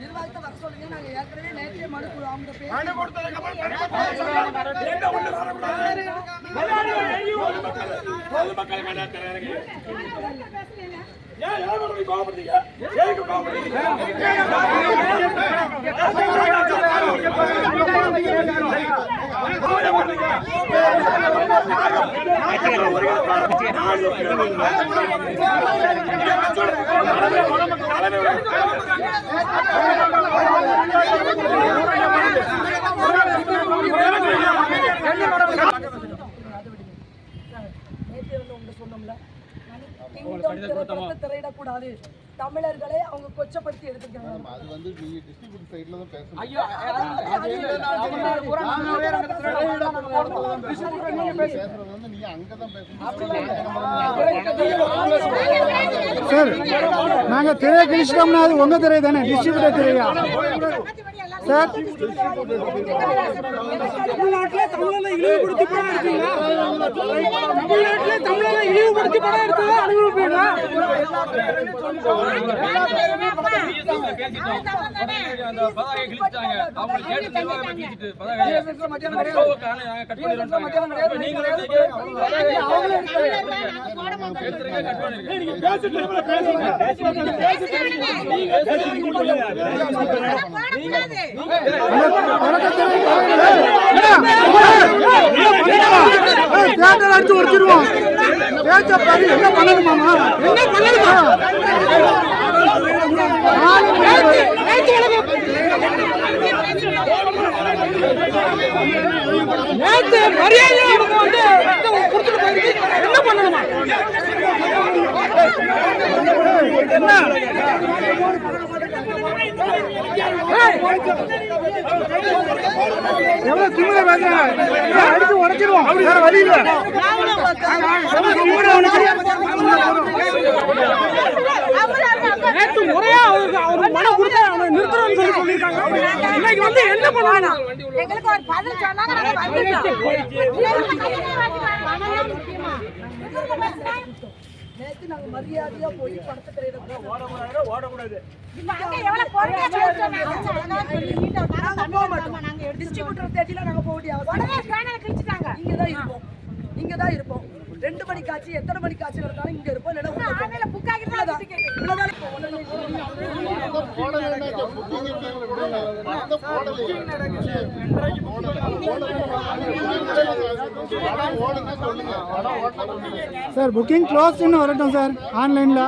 நிர்வாகத்தை வர சொல்லுங்க. நாங்க ஏற்கனவே நேற்றே மனு அவங்க திரையிடக்கூடாது. தமிழர்களை அவங்க கொச்சப்படுத்தி எடுத்துருக்காங்க. அது வந்து டிஸ்ட்ரிபியூட் சைடுல தான் பேசணும். ஐயோ நீங்க அங்க தான் பேசணும். சார் நாங்க திரையை கிழிச்சிட்டோம்னா அது உங்க திரை தானே, டிஸ்ட்ரிபியூட்டர் திரையா சார்? தமிழ்நாட்டிலே தமிழனை இழிவுபடுத்தி படம் எடுத்தீங்களா? தமிழ்நாட்டிலே தமிழனை இழிவுபடுத்தி படம் எடுத்ததா அனுபவிப்பீங்களா? அடிச்சு உடச்சிருவோம். என்ன பண்ணணுமாமா? என்ன பண்ணணுமா? நேற்று மரியாதை என்ன பண்ணணுமா? எவ்வளவு திமிர பேசுறாங்க, அடிச்சு உடைச்சிருவோம். வேற வழி இல்ல. நேற்று முறையா அவருக்கு மனம் கொடுத்தா அவனை நிறுத்தணும்னு சொல்லி சொல்லியிருக்காங்க. இன்னைக்கு வந்து என்ன பண்ணுவாங்க? எங்களுக்கு ஒரு பதில் சொன்னாங்க. நேற்று நாங்க மரியாதையா போய் படத்தை திரையிடக்கூடாது. டிஸ்ட்ரிபியூட்டர் தேதியில நாங்க போக முடியாது. இங்கதான் இருப்போம். 2 மணி காட்சி எத்தனை மணி காட்சி நடந்தாலும் இங்க இருப்போம். சார் புக்கிங் க்ளோஸ் வரட்டும் சார். ஆன்லைன்ல